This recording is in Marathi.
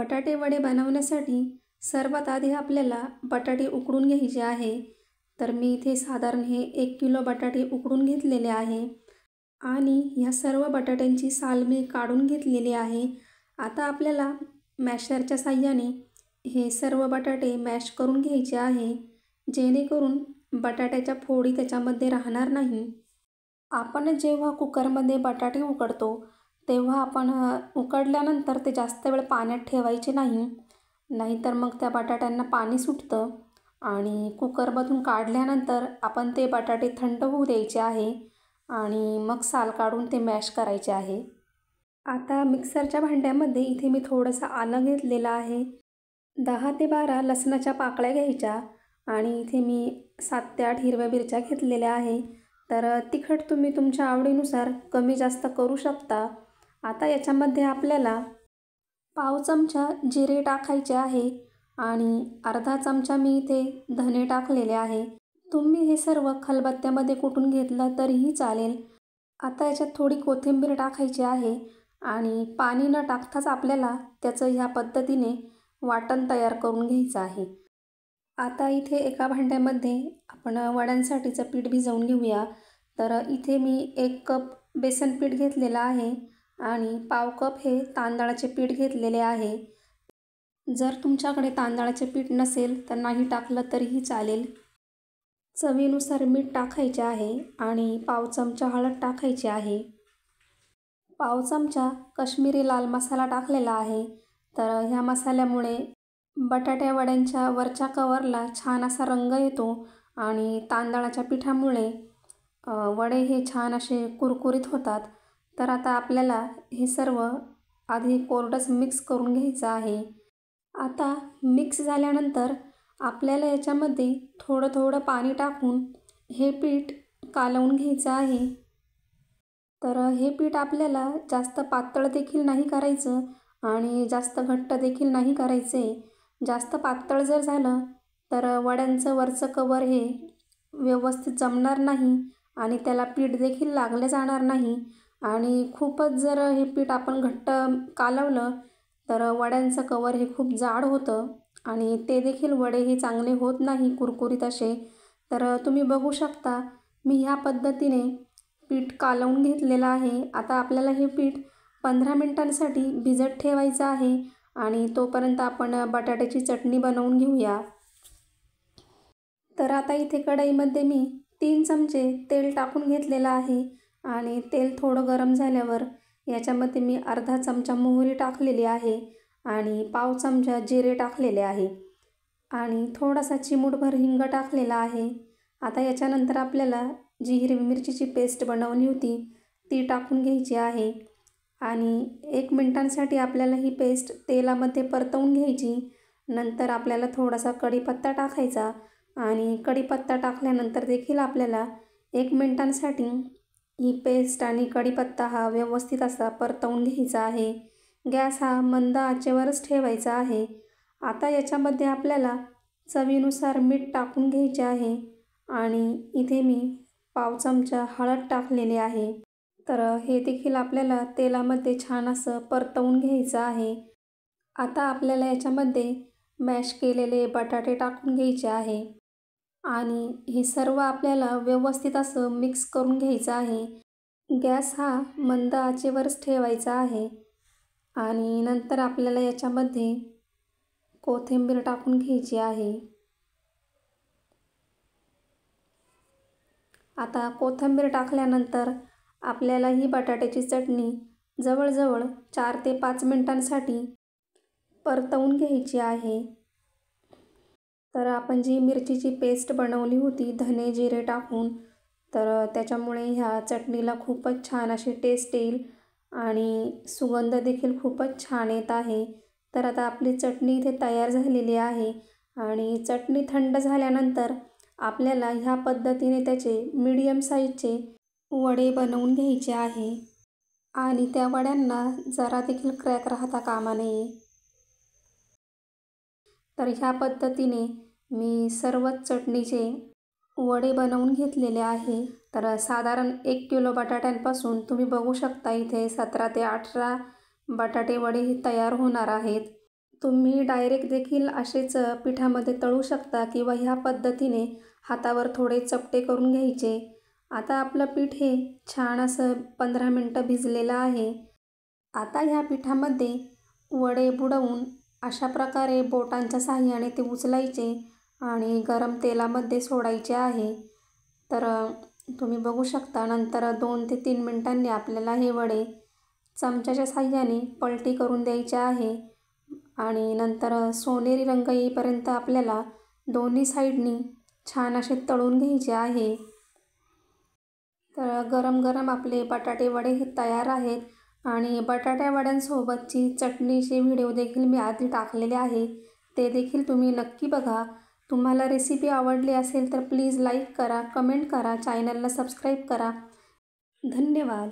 बटाटे वडे बनवण्यासाठी सर्वात आधी आपल्याला बटाटे उकडून घ्यायचे आहे. तर मी इथे साधारण हे 1 किलो बटाटे उकडून घेतलेले आहे आणि ह्या सर्व बटाट्यांची साल मी काढून घेतलेली आहे. आता आपल्याला मॅशरच्या साहाय्याने हे सर्व बटाटे मॅश करून घ्यायचे आहे, जेणेकरून बटाट्याच्या फोडी त्याच्यामध्ये राहणार नाही. आपण जेव्हा कुकरमध्ये बटाटे उकडतो तेव्हा आपण उकडल्यानंतर ते जास्त वेळ पाण्यात ठेवायचे नाही, नाहीतर मग त्या बटाट्यांना पाणी सुटतं आणि कुकरमधून काढल्यानंतर आपण ते बटाटे थंड होऊ द्यायचे आहे आणि मग साल काढून ते मॅश करायचे आहे. आता मिक्सरच्या भांड्यामध्ये इथे मी थोडंसं आलं घेतलेलं आहे, 10 ते 12 लसणाच्या पाकळ्या घ्यायच्या आणि इथे मी 7 ते 8 हिरव्या मिरच्या घेतलेल्या आहे. तर तिखट तुम्ही तुमच्या आवडीनुसार कमी जास्त करू शकता. आता याच्यामध्ये आपल्याला पाव चमचा जिरे टाकायचे आहे आणि अर्धा चमचा मी इथे धने टाकलेले आहे. तुम्ही हे सर्व खलबत्त्यामध्ये कुटून घेतलं तरीही चालेल. आता याच्यात थोडी कोथिंबीर टाकायची आहे आणि पाणी न टाकताच आपल्याला त्याचं ह्या पद्धतीने वाटण तयार करून घ्यायचं आहे. आता इथे एका भांड्यामध्ये आपण वड्यांसाठीचं पीठ भिजवून घेऊया. तर इथे मी 1 कप बेसन पीठ घेतलेलं आहे आणि पाव कप हे तांदळाचे पीठ घेतलेले आहे. जर तुमच्याकडे तांदळाचे पीठ नसेल तर नाही टाकलं तरीही चालेल. चवीनुसार मीठ टाकायचे आहे आणि पाव चमचा हळद टाकायची आहे. पाव चमचा काश्मीरी लाल मसाला टाकलेला आहे. तर ह्या मसाल्यामुळे बटाट्या वड्यांच्या वरच्या कवरला छान असा रंग येतो आणि तांदळाच्या पिठामुळे वडे हे छान असे कुरकुरीत होतात. तर आता आपल्याला हे सर्व आधी कोरडंच मिक्स करून घ्यायचं आहे. आता मिक्स झाल्यानंतर आपल्याला याच्यामध्ये थोडं थोडं पाणी टाकून हे पीठ कालवून घ्यायचं आहे. तर हे पीठ आपल्याला जास्त पातळ देखील नाही करायचं आणि जास्त घट्ट देखील नाही करायचे. जास्त पातळ जर झालं तर वड्यांचं वरचं कवर हे व्यवस्थित जमणार नाही आणि त्याला पीठ देखील लागलं जाणार नाही. आणि खूपच जर हे पीठ आपण घट्ट कालवलं तर वड्यांचं कवर हे खूप जाड होतं आणि ते देखील वडे हे चांगले होत नाही कुरकुरीत असे. तर तुम्ही बघू शकता मी ह्या पद्धतीने पीठ कालवून घेतलेलं आहे. आता आपल्याला हे पीठ 15 मिनिटांसाठी भिजत ठेवायचं आहे आणि तोपर्यंत आपण बटाट्याची चटणी बनवून घेऊया. तर आता इथे कढईमध्ये मी 3 चमचे तेल टाकून घेतलेलं आहे आणि तेल थोडं गरम झाल्यावर याच्यामध्ये मी अर्धा चमचा मोहरी टाकलेली आहे आणि पाव चमचा जिरे टाकलेले आहे आणि थोडासा चिमूटभर हिंग टाकलेला आहे. आता याच्यानंतर आपल्याला जी हिरवी मिरचीची पेस्ट बनवली होती ती टाकून घ्यायची आहे आणि 1 मिनिटांसाठी आपल्याला ही पेस्ट तेलामध्ये परतवून घ्यायची. नंतर आपल्याला थोडासा कढीपत्ता टाकायचा आणि कढीपत्ता टाकल्यानंतर देखील आपल्याला 1 मिनिटांसाठी ही पेस्ट आणि कढीपत्ता हा व्यवस्थित असा परतवून घ्यायचा आहे. गॅस हा मंद आचेवरच ठेवायचा आहे. आता याच्यामध्ये आपल्याला चवीनुसार मीठ टाकून घ्यायचे आहे आणि इथे मी पाव चमचा हळद टाकलेली आहे. तर हे देखील आपल्याला तेलामध्ये छान असं परतवून घ्यायचं आहे. आता आपल्याला याच्यामध्ये मॅश केलेले बटाटे टाकून घ्यायचे आहे आणि हे सर्व आपल्याला व्यवस्थित असं मिक्स करून घ्यायचं आहे. गॅस हा मंद आचेवरच ठेवायचा आहे आणि नंतर आपल्याला याच्यामध्ये कोथिंबीर टाकून घ्यायची आहे. आता कोथिंबीर टाकल्यानंतर आपल्याला ही बटाट्याची चटणी जवळजवळ 4 ते 5 मिनिटांसाठी परतवून घ्यायची आहे. तर आपण जी मिरचीची पेस्ट बनवली होती धने जिरे टाकून, तर त्याच्यामुळे ह्या चटणीला खूपच छान अशी टेस्ट येईल आणि सुगंध देखील खूपच छान येत आहे. तर आता आपली चटणी इथे तयार झालेली आहे आणि चटणी थंड झाल्यानंतर आपल्याला ह्या पद्धतीने त्याचे मीडियम साईजचे वडे बनवून घ्यायचे आहे आणि त्या वड्यांना जरा देखील क्रॅक राहता कामा नये. तर ह्या पद्धतीने मी सर्वच चटणीचे वडे बनवून घेतलेले आहे. तर साधारण 1 किलो बटाट्यांपासून तुम्ही बघू शकता इथे 17 ते 18 बटाटे वडे हे तयार होणार आहेत. तुम्ही डायरेक्ट देखील असेच पिठामध्ये तळू शकता किंवा ह्या पद्धतीने हातावर थोडे चपटे करून घ्यायचे. आता आपलं पीठ हे छान असं 15 मिनटं भिजलेलं आहे. आता ह्या पिठामध्ये वडे बुडवून अशा प्रकारे बोटांच्या साहाय्याने ते उचलायचे आणि गरम तेलामध्ये सोडायचे आहे. तर तुम्ही बघू शकता नंतर 2 ते 3 मिनिटांनी आपल्याला हे वडे चमच्याच्या साहाय्याने पलटी करून द्यायचे आहे आणि नंतर सोनेरी रंग येईपर्यंत आपल्याला दोन्ही साईडनी छान असे तळून घ्यायचे आहे. तर गरम गरम आपले बटाटे वडे हे तयार आहेत आणि बटाट्या वड्यांसोबतची चटणीचे व्हिडिओ देखील मी आधी टाकलेले आहे, ते देखील तुम्ही नक्की बघा. तुम्हाला रेसिपी आवडली असेल तर प्लीज लाईक करा, कमेंट करा, चॅनलला सबस्क्राईब करा. धन्यवाद.